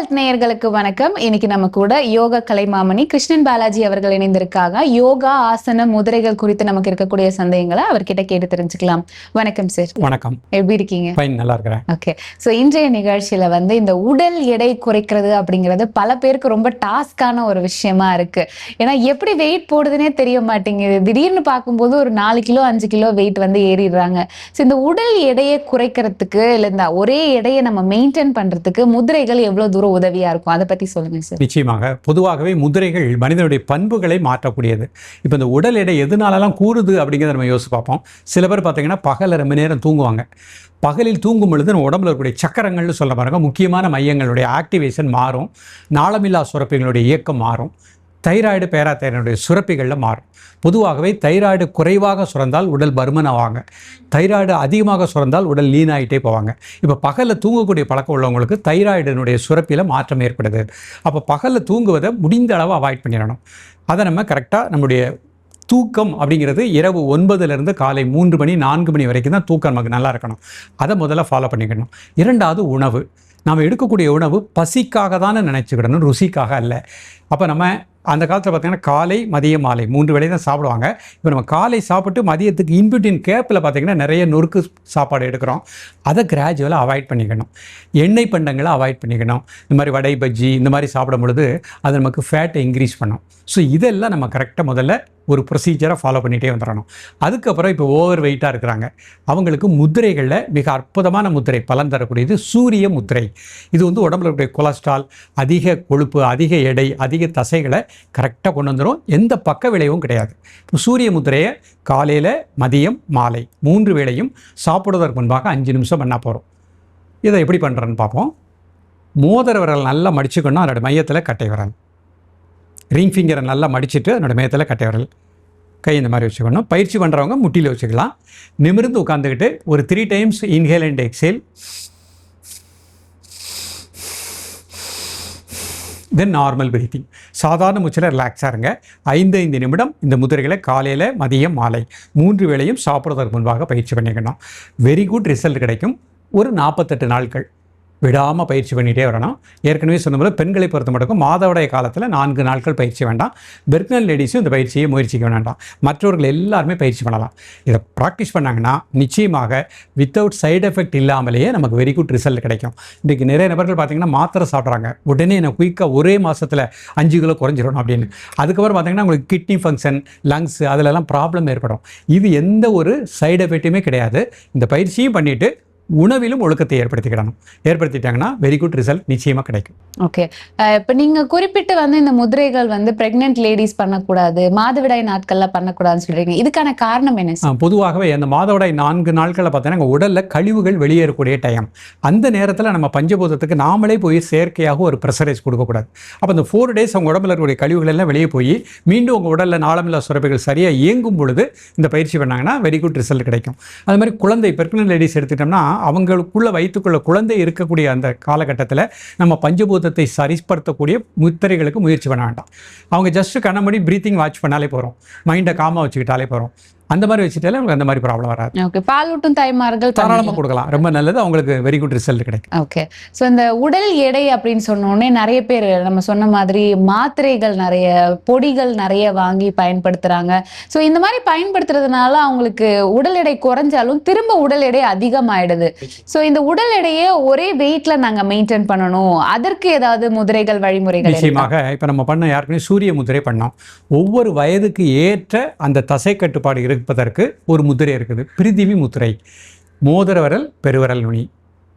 பாரத் நேயர்களுக்கு வணக்கம். இன்னைக்கு நம்ம கூட யோகா கலைமாமணி கிருஷ்ணன் பாலாஜி அவர்கள் இணைந்திருக்காங்க. யோகா ஆசன முதிரைகள் குறித்து நமக்கு இருக்கக்கூடிய சந்தேகங்களை அவர்கிட்ட கேட்டு தெரிஞ்சுக்கலாம். வணக்கம் சார். வணக்கம். எப்படி இருக்கீங்க? நல்லா இருக்கிறேன். ஓகே. ஸோ இன்றைய நிகழ்ச்சியில இந்த உடல் எடை குறைக்கிறது அப்படிங்கிறது பல பேருக்கு ரொம்ப டாஸ்கான ஒரு விஷயமா இருக்கு. ஏன்னா எப்படி வெயிட் போடுதுன்னே தெரிய மாட்டேங்குது. திடீர்னு பார்க்கும்போது ஒரு 4 கிலோ 5 கிலோ வெயிட் ஏறிடுறாங்க. ஸோ இந்த உடல் எடையை குறைக்கிறதுக்கு இல்லை இந்த ஒரே எடையை நம்ம மெயின்டைன் பண்றதுக்கு முதிரைகள் எவ்வளவு தூரம் உதவியா இருக்கும், அதை பத்தி சொல்லுங்க சார். நிச்சயமாக. பொதுவாகவே முதிரைகள் மனிதனுடைய பண்புகளை மாற்றக்கூடியது. இப்போ இந்த உடல் எடை எதனாலலாம் கூடுது அப்படிங்கிறத நம்ம யோசிச்சு பார்ப்போம். சில பேர் பார்த்தீங்கன்னா பகலில் ரொம்ப நேரம் தூங்குவாங்க. பகலில் தூங்கும் பொழுது நம்ம உடம்புல இருக்கக்கூடிய சக்கரங்கள்னு சொல்ல பாருங்க, முக்கியமான மையங்களுடைய ஆக்டிவேஷன் மாறும், நாளமில்லா சுரப்பிகளுடைய இயக்கம் மாறும், தைராய்டு பேராதைராய்டுடைய சுரப்பிகளில் மாறும். பொதுவாகவே தைராய்டு குறைவாக சுரந்தால் உடல் பருமனாவாங்க, தைராய்டு அதிகமாக சுரந்தால் உடல் லீன் ஆகிட்டே போவாங்க. இப்போ பகலில் தூங்கக்கூடிய பழக்கம் உள்ளவங்களுக்கு தைராய்டினுடைய சுரப்பியில் மாற்றம் ஏற்படுது. அப்போ பகலில் தூங்குவதை முடிந்த அளவு அவாய்ட் பண்ணிடணும். அதை நம்ம கரெக்டாக நம்முடைய தூக்கம் அப்படிங்கிறது இரவு 9லேருந்து காலை 3 மணி 4 மணி வரைக்கும் தான் தூக்கம் நமக்கு நல்லா இருக்கணும். அதை முதல்ல ஃபாலோ பண்ணிக்கணும். இரண்டாவது உணவு. நாம் எடுக்கக்கூடிய உணவு பசிக்காக தானே நினச்சிக்கிடணும், ருசிக்காக அல்ல. அப்போ நம்ம அந்த காலத்தில் பார்த்திங்கன்னா காலை மதியம் மாலை 3 வேளை தான் சாப்பிடுவாங்க. இப்போ நம்ம காலை சாப்பிட்டு மதியத்துக்கு இன்பிட்வீன் கேப்பில் பார்த்திங்கன்னா நிறைய நொறுக்கு சாப்பாடு எடுக்கிறோம். அதை கிராஜுவலாக அவாய்ட் பண்ணிக்கணும். எண்ணெய் பண்டங்களை அவாய்ட் பண்ணிக்கணும். இந்த மாதிரி வடை பஜ்ஜி இந்த மாதிரி சாப்பிடும் பொழுது அது நமக்கு ஃபேட்டை இன்க்ரீஸ் பண்ணும். ஸோ இதெல்லாம் நம்ம கரெக்டாக முதல்ல ஒரு ப்ரொசீஜரை ஃபாலோ பண்ணிகிட்டே வந்துடணும். அதுக்கப்புறம் இப்போ ஓவர் வெயிட்டாக இருக்கிறாங்க, அவங்களுக்கு முத்திரைகளில் மிக அற்புதமான முத்திரை பலன் தரக்கூடியது சூரிய முத்திரை. இது உடம்புல இருக்கக்கூடிய கொலஸ்ட்ரால், அதிக கொழுப்பு, அதிக எடை, அதிக தசைகளை கரெக்டாக கொண்டு வந்துடும். எந்த பக்க விளைவும் கிடையாது. சூரிய முத்திரையை காலையில் மதியம் மாலை 3 வேளையும் சாப்பிடுவதற்கு முன்பாக 5 நிமிஷம் பண்ணால் போகிறோம். இதை எப்படி பண்ணுறேன்னு பார்ப்போம். மோதிர விரல் நல்லா மடிச்சுக்கணும், அதோட மையத்தில் கட்டை விரல், ரிங் ஃபிங்கரை நல்லா மடிச்சுட்டு அதோட மையத்தில் கட்டை விரல், கை இந்த மாதிரி வச்சுக்கணும். பயிற்சி பண்ணுறவங்க முட்டியில் வச்சுக்கலாம். நிமிர்ந்து உட்காந்துக்கிட்டு ஒரு 3 times inhale and exhale, then normal breathing. சாதாரண மூச்சில் ரிலாக்ஸாக இருங்க. 5 நிமிடம் இந்த முதிரைகளை காலையில் மதியம் மாலை 3 வேளையும் சாப்பிட்றதுக்கு முன்பாக பயிற்சி பண்ணிக்கணும். வெரி குட் ரிசல்ட் கிடைக்கும். ஒரு 48 நாட்கள் விடாமல் பயிற்சி பண்ணிகிட்டே வரணும். ஏற்கனவே சொன்னபோது பெண்களை பொறுத்த மட்டும் மாதவிடாய் காலத்தில் 4 நாட்கள் பயிற்சி வேண்டாம். பெர்க்னல் லேடிஸும் இந்த பயிற்சியை முயற்சிக்க வேண்டாம். மற்றவர்கள் எல்லாருமே பயிற்சி பண்ணலாம். இதை ப்ராக்டிஸ் பண்ணாங்கன்னா நிச்சயமாக வித்தவுட் சைடு எஃபெக்ட் இல்லாமலேயே நமக்கு வெரி குட் ரிசல்ட் கிடைக்கும். இன்றைக்கி நிறைய நபர்கள் பார்த்திங்கன்னா மாத்திரை சாப்பிட்றாங்க, உடனே எனக்கு குயிக்காக ஒரே மாதத்தில் 5 கிலோ குறைஞ்சிடணும் அப்படின்னு. அதுக்கப்புறம் பார்த்திங்கன்னா உங்களுக்கு கிட்னி ஃபங்க்ஷன், லங்ஸ் அதிலெல்லாம் ப்ராப்ளம் ஏற்படும். இது எந்த ஒரு சைடு எஃபெக்ட்டுமே கிடையாது. இந்த பயிற்சியும் பண்ணிவிட்டு உணவிலும் ஒழுக்கத்தை ஏற்படுத்திட்டாங்கன்னா வெரி குட் ரிசல்ட் நிச்சயமாக கிடைக்கும். ஓகே. இப்போ நீங்கள் குறிப்பிட்டு இந்த முதிரைகள் பிரெக்னென்ட் லேடிஸ் பண்ணக்கூடாது, மாதவிடாய் நாட்களில் பண்ணக்கூடாதுன்னு சொல்கிறீங்க. இதுக்கான காரணம் என்ன? பொதுவாகவே அந்த மாதவிடாய் 4 நாட்களில் பார்த்தீங்கன்னா உடலில் கழிவுகள் வெளியேறக்கூடிய டைம். அந்த நேரத்தில் நம்ம பஞ்சபூதத்துக்கு நாமளே போய் செயற்கையாக ஒரு ப்ரெஷரைஸ் கொடுக்கக்கூடாது. அப்போ அந்த 4 டேஸ் அவங்க உடம்புல இருக்கக்கூடிய கழிவுகள் எல்லாம் வெளியே போய் மீண்டும் உங்கள் உடலில் நாளமில்லா சுரப்பிகள் சரியாக இயங்கும் பொழுது இந்த பயிற்சி பண்ணாங்கன்னா வெரி குட் ரிசல்ட் கிடைக்கும். அது மாதிரி குழந்தை பெர்க்னென்ட் லேடிஸ் எடுத்துட்டோம்னா அவங்களுக்குள்ள வயிற்றுக்குள்ள குழந்தை இருக்கக்கூடிய அந்த காலகட்டத்தில் நம்ம பஞ்சபூதத்தை சரிப்படுத்தக்கூடிய முத்திரைகளுக்கு முயற்சி பண்ண வேண்டாம். அவங்க ஜஸ்ட் கண்ணமணி ப்ரீத்திங் வாட்ச் பண்ணாலே போகிறோம், மைண்டை காமாக வச்சுக்கிட்டாலே போகிறோம். அந்த மாதிரி வச்சுட்டாலே உங்களுக்கு அந்த மாதிரி ப்ராப்ளம் வராது. ஓகே. பால் ஊட்டும் தாய்மார்கள் தாராளமாக கொடுக்கலாம், ரொம்ப நல்லது, அவங்களுக்கு வெரி குட் ரிசல்ட் கிடைக்கும். ஓகே. ஸோ இந்த உடல் எடை அப்படின்னு சொன்னோடனே நிறைய பேர் நம்ம சொன்ன மாதிரி மாத்திரைகள் நிறைய, பொடிகள் நிறைய வாங்கி பயன்படுத்துகிறாங்க. ஸோ இந்த மாதிரி பயன்படுத்துறதுனால அவங்களுக்கு உடல் எடை குறைஞ்சாலும் திரும்ப உடல் எடை அதிகமாயிடுது. ஸோ இந்த உடல் எடையை ஒரே வெயிட்ல நாங்கள் மெயின்டைன் பண்ணணும், அதற்கு ஏதாவது முதிரைகள், வழிமுறைகள்? நிச்சயமாக. இப்போ நம்ம பண்ண யாருக்குமே சூரிய முதிரை பண்ணோம். ஒவ்வொரு வயதுக்கு ஏற்ற அந்த தசை கட்டுப்பாடு இருப்பதற்கு ஒரு முதிரை இருக்குது, பிரிதிவி முத்திரை. மோதிர விரல், பெருவிரல் நுனி,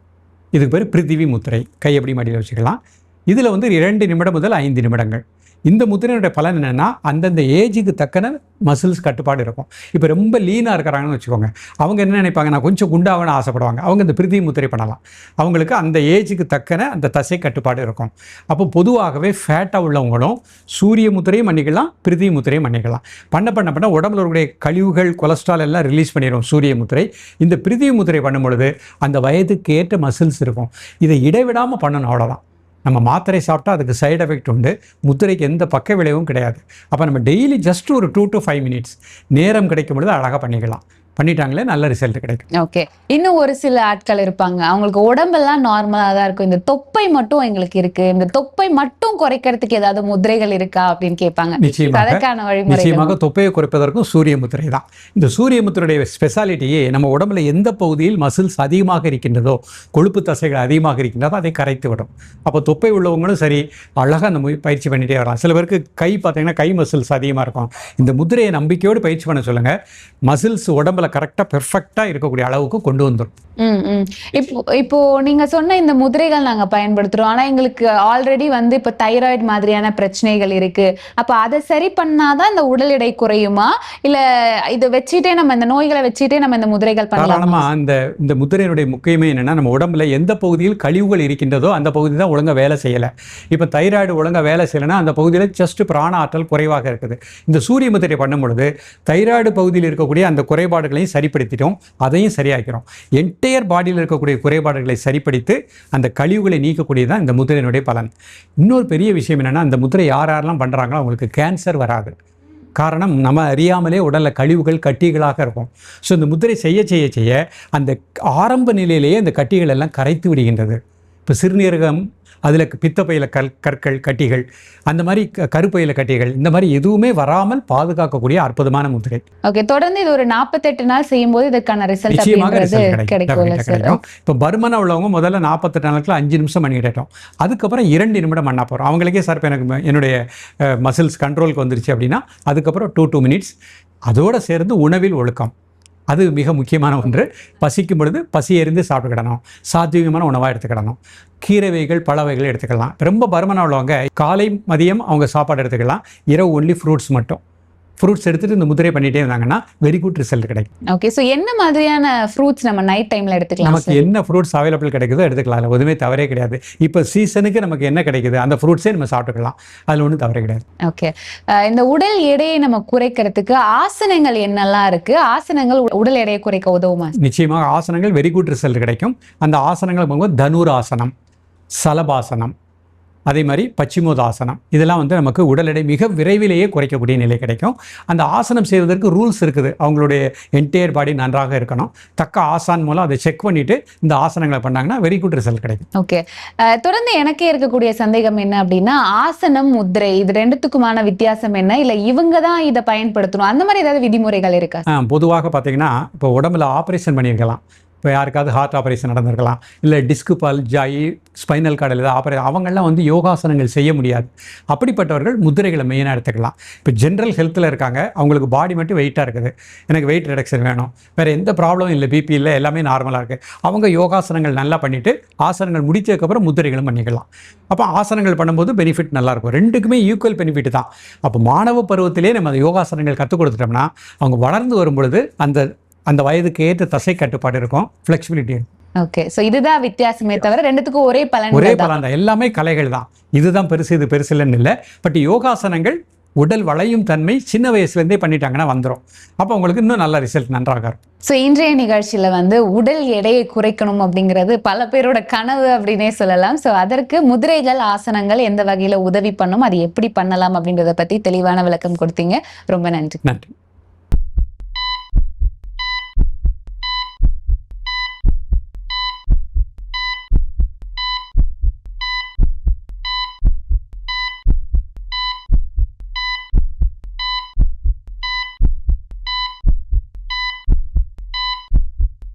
இதுக்கு பேர் பிரிதிவி முத்திரை. கை எப்படி மடியில் வச்சுக்கலாம். இதில் 2 நிமிடம் முதல் 5 நிமிடங்கள். இந்த முத்திரையுடைய பலன் என்னென்னா அந்தந்த ஏஜுக்கு தக்கன மசில்ஸ் கட்டுப்பாடு இருக்கும். இப்போ ரொம்ப லீனாக இருக்கிறாங்கன்னு வச்சுக்கோங்க, அவங்க என்ன நினைப்பாங்க, நான் கொஞ்சம் குண்டாகணும்னு ஆசைப்படுவாங்க. அவங்க இந்த பிரிதிவி முத்திரை பண்ணலாம். அவங்களுக்கு அந்த ஏஜுக்கு தக்கன அந்த தசை கட்டுப்பாடு இருக்கும். அப்போ பொதுவாகவே ஃபேட்டாக உள்ளவங்களும் சூரிய முத்திரையும் பண்ணிக்கலாம், பிரிதிவி முத்திரையும் பண்ணிக்கலாம். பண்ண உடம்புல இருக்கக்கூடிய கழிவுகள், கொலஸ்ட்ரால் எல்லாம் ரிலீஸ் பண்ணிடும் சூரிய முத்திரை. இந்த பிரிதிவி முத்திரை பண்ணும் பொழுது அந்த வயதுக்கு ஏற்ற மசில்ஸ் இருக்கும். இதை இடைவிடாமல் பண்ணணும், அவ்வளோதான். நம்ம மாத்திரை சாப்பிட்டா அதுக்கு சைடு எஃபெக்ட் உண்டு, முத்திரைக்கு எந்த பக்க விளைவும் கிடையாது. அப்போ நம்ம டெய்லி ஜஸ்ட் ஒரு 2 to 5 மினிட்ஸ் நேரம் கிடைக்கும் பொழுது அழகாக பண்ணிக்கலாம். பண்ணிட்டாங்களே நல்ல ரிசல்ட் கிடைக்கும். ஓகே. இன்னும் ஒரு சில ஆட்கள் இருப்பாங்க. அவங்களுக்கு உடம்பெல்லாம் நார்மலா தான் இருக்கும். இந்த தொப்பை மட்டும் எங்களுக்கு இருக்கு. இந்த தொப்பை மட்டும் குறைக்கிறதுக்கு ஏதாவது முத்திரைகள் இருக்கா அப்படின்னு கேட்பாங்க. அதற்கான நிச்சயமாக தொப்பையை குறைப்பதற்கும் சூரிய முத்திரை தான். இந்த சூரிய முத்திரையுடைய ஸ்பெஷாலிட்டியே நம்ம உடம்புல எந்த பகுதியில் மசில்ஸ் அதிகமாக இருக்கின்றதோ, கொழுப்பு தசைகள் அதிகமாக இருக்கின்றதோ அதை கரைத்து விடும். அப்போ தொப்பை உள்ளவங்களும் சரி அழகாக அந்த பயிற்சி பண்ணிகிட்டே வரலாம். சில பேருக்கு கை பார்த்தீங்கன்னா கை மசில்ஸ் அதிகமாக இருக்கும். இந்த முத்திரையை நம்பிக்கையோடு பயிற்சி பண்ண சொல்லுங்கள். மசில்ஸ் உடம்புல கரெக்டாக பெர்ஃபெக்டாக இருக்கக்கூடிய அளவுக்கு கொண்டு வந்துடும். இப்போ நீங்க சொன்ன இந்த முதிரைகள் நாங்க பயன்படுத்துறோம். ஆனா எங்களுக்கு ஆல்ரெடி வந்து இப்ப தைராய்டு மாதிரியான பிரச்சனைகள் இருக்கு. அப்ப அதை சரி பண்ணாதான் இந்த உடல் எடை குறையுமா, இல்ல இதை வச்சுட்டே நம்ம இந்த நோய்களை வச்சுட்டே நம்ம இந்த முதிரைகள் பண்ணலாமா? இந்த முதிரையினுடைய முக்கியமே என்னன்னா, நம்ம உடம்புல எந்த பகுதியில் கழிவுகள் இருக்கின்றதோ அந்த பகுதி தான் ஒழுங்கா வேலை செய்யலை. இப்போ தைராய்டு ஒழுங்கா வேலை செய்யலைன்னா அந்த பகுதியில் ஜஸ்ட் பிராண ஆற்றல் குறைவாக இருக்குது. இந்த சூரிய முதிரை பண்ணும் பொழுது தைராய்டு பகுதியில் இருக்கக்கூடிய அந்த குறைபாடுகளையும் சரிப்படுத்திட்டோம், அதையும் சரியாக்கிறோம். என்டையர் பாடியில் இருக்கக்கூடிய குறைபாடுகளை சரிப்படுத்தி அந்த கழிவுகளை நீக்கக்கூடியதான் இந்த முதிரையினுடைய பலன். இன்னொரு பெரிய விஷயம் என்னென்னா, அந்த முதிரை யாரெல்லாம் பண்ணுறாங்களோ அவங்களுக்கு கேன்சர் வராது. காரணம், நம்ம அறியாமலே உடலில் கழிவுகள் கட்டிகளாக இருக்கும். ஸோ இந்த முதிரை செய்ய செய்ய செய்ய அந்த ஆரம்ப நிலையிலேயே அந்த கட்டிகள் எல்லாம் கரைத்து விடுகின்றது. இப்போ சிறுநீரகம், அதில் பித்தப்பையில் கற்கள் கட்டிகள், அந்த மாதிரி கருப்பையில் கட்டிகள், இந்த மாதிரி எதுவுமே வராமல் பாதுகாக்கக்கூடிய அற்புதமான முதிரை. ஓகே. தொடர்ந்து இது ஒரு 48 நாள் செய்யும்போது இதற்கான ரிசல்ட் கிடைக்கும். இப்போ பர்மனா உள்ளவங்க முதல்ல 48 நாளுக்குள்ள 5 நிமிஷம் பண்ணிக்கிட்டோம். அதுக்கப்புறம் 2 நிமிடம் பண்ணா போகிறோம். அவங்களுக்கே சார் இப்போ எனக்கு என்னுடைய மசில்ஸ் கண்ட்ரோலுக்கு வந்துருச்சு அப்படின்னா அதுக்கப்புறம் 2 மினிட்ஸ். அதோடு சேர்ந்து உணவில் ஒழுக்கம், அது மிக முக்கியமான ஒன்று. பசிக்கும் பொழுது பசி எறிந்து சாப்பிட்டுக்கிடணும், சாத்வீகமான உணவாக எடுத்துக்கிடணும், கீரை வகைகள் பழ வகைகள் எடுத்துக்கலாம். ரொம்ப பருமனாக உள்ளவங்க காலை மதியம் அவங்க சாப்பாடு எடுத்துக்கலாம், இரவு ஒன்லி ஃப்ரூட்ஸ் மட்டும். ஃப்ரூட்ஸ் எடுத்துகிட்டு இந்த முதிரை பண்ணிகிட்டே இருந்தாங்கன்னா வெரி குட் ரிசல்ட் கிடைக்கும். ஓகே. ஸோ என்ன மாதிரியான ஃப்ரூட்ஸ் நம்ம நைட் டைமில் எடுத்துக்கலாம்? நமக்கு என்ன ஃப்ரூட்ஸ் அவைலபிள் கிடைக்குதோ எடுத்துக்கலாம், அதில் எதுவுமே தவறே கிடையாது. இப்போ சீசனுக்கு நமக்கு என்ன கிடைக்குது அந்த ஃப்ரூட்ஸே நம்ம சாப்பிட்டுக்கலாம், அதில் ஒன்றும் தவறே கிடையாது. ஓகே. இந்த உடல் எடையை நம்ம குறைக்கிறதுக்கு ஆசனங்கள் என்னெல்லாம் இருக்குது? ஆசனங்கள் உடல் எடையை குறைக்க உதவுமா? நிச்சயமாக ஆசனங்கள் வெரி குட் ரிசல்ட் கிடைக்கும். அந்த ஆசனங்கள் போகும்போது தனுர் ஆசனம், சலபாசனம், அதே மாதிரி பச்சிமோதாசனம், இதெல்லாம் வந்து நமக்கு உடல் எடை மிக விரைவிலேயே குறைக்கக்கூடிய நிலை கிடைக்கும். அந்த ஆசனம் செய்வதற்கு ரூல்ஸ் இருக்குது. அவங்களுடைய என்டையர் பாடி நன்றாக இருக்கணும். தக்க ஆசான் மூலம் அதை செக் பண்ணிவிட்டு இந்த ஆசனங்களை பண்ணாங்கன்னா வெரி குட் ரிசல்ட் கிடைக்கும். ஓகே. தொடர்ந்து எனக்கே இருக்கக்கூடிய சந்தேகம் என்ன அப்படின்னா, ஆசனம் முத்திரை இது ரெண்டுத்துக்குமான வித்தியாசம் என்ன? இல்லை இவங்க தான் இதை பயன்படுத்தணும், அந்த மாதிரி ஏதாவது விதிமுறைகள் இருக்கா? பொதுவாக பார்த்தீங்கன்னா, இப்போ உடம்புல ஆப்ரேஷன் பண்ணியிருக்கலாம். இப்போ யாருக்காவது ஹார்ட் ஆப்ரேஷன் நடந்திருக்கலாம், இல்லை டிஸ்கு பல்ஜாயி ஸ்பைனல் கார்டில் ஏதாவது ஆப்ரேஷன், அவங்களாம் வந்து யோகாசனங்கள் செய்ய முடியாது. அப்படிப்பட்டவர்கள் முதிரைகளை மெயினாக எடுத்துக்கலாம். இப்போ ஜென்ரல் ஹெல்த்தில் இருக்காங்க, அவங்களுக்கு பாடி மட்டும் வெயிட்டாக இருக்குது, எனக்கு வெயிட் ரிடக்ஷன் வேணும், வேறு எந்த ப்ராப்ளமும் இல்லை, பிபி இல்லை, எல்லாமே நார்மலாக இருக்குது, அவங்க யோகாசனங்கள் நல்லா பண்ணிவிட்டு ஆசனங்கள் முடித்ததுக்கப்புறம் முதிரைகளும் பண்ணிக்கலாம். அப்போ ஆசனங்கள் பண்ணும்போது பெனிஃபிட் நல்லாயிருக்கும். ரெண்டுக்குமே ஈக்குவல் பெனிஃபிட் தான். அப்போ மாணவ பருவத்திலே நம்ம யோகாசனங்கள் கற்றுக் கொடுத்துட்டோம்னா அவங்க வளர்ந்து வரும்பொழுது அந்த வயதுக்கு ஏற்ற தசை கட்டுப்பாடு இருக்கும், ஃப்ளெக்சிபிலிட்டி இருக்கும். ஓகே. ஸோ இதுதான் வித்தியாசமே தவிர ரெண்டுத்துக்கும் ஒரே பலன் தான். எல்லாமே கலைகள் தான். இதுதான் பெருசு இது பெருசு இல்லைன்னு இல்லை. பட் யோகாசனங்கள் உடல் வளையும் தன்மை சின்ன வயசுலேருந்தே பண்ணிட்டாங்கன்னா வந்துடும். அப்போ உங்களுக்கு இன்னும் நல்ல ரிசல்ட் நன்றாக இருக்கும். ஸோ இன்றைய நிகழ்ச்சியில் வந்து உடல் எடையை குறைக்கணும் அப்படிங்கிறது பல பேரோட கனவு அப்படின்னே சொல்லலாம். ஸோ அதற்கு முதிரைகள் ஆசனங்கள் எந்த வகையில் உதவி பண்ணும், அது எப்படி பண்ணலாம் அப்படின்றத பற்றி தெளிவான விளக்கம் கொடுத்தீங்க. ரொம்ப நன்றி. நன்றி.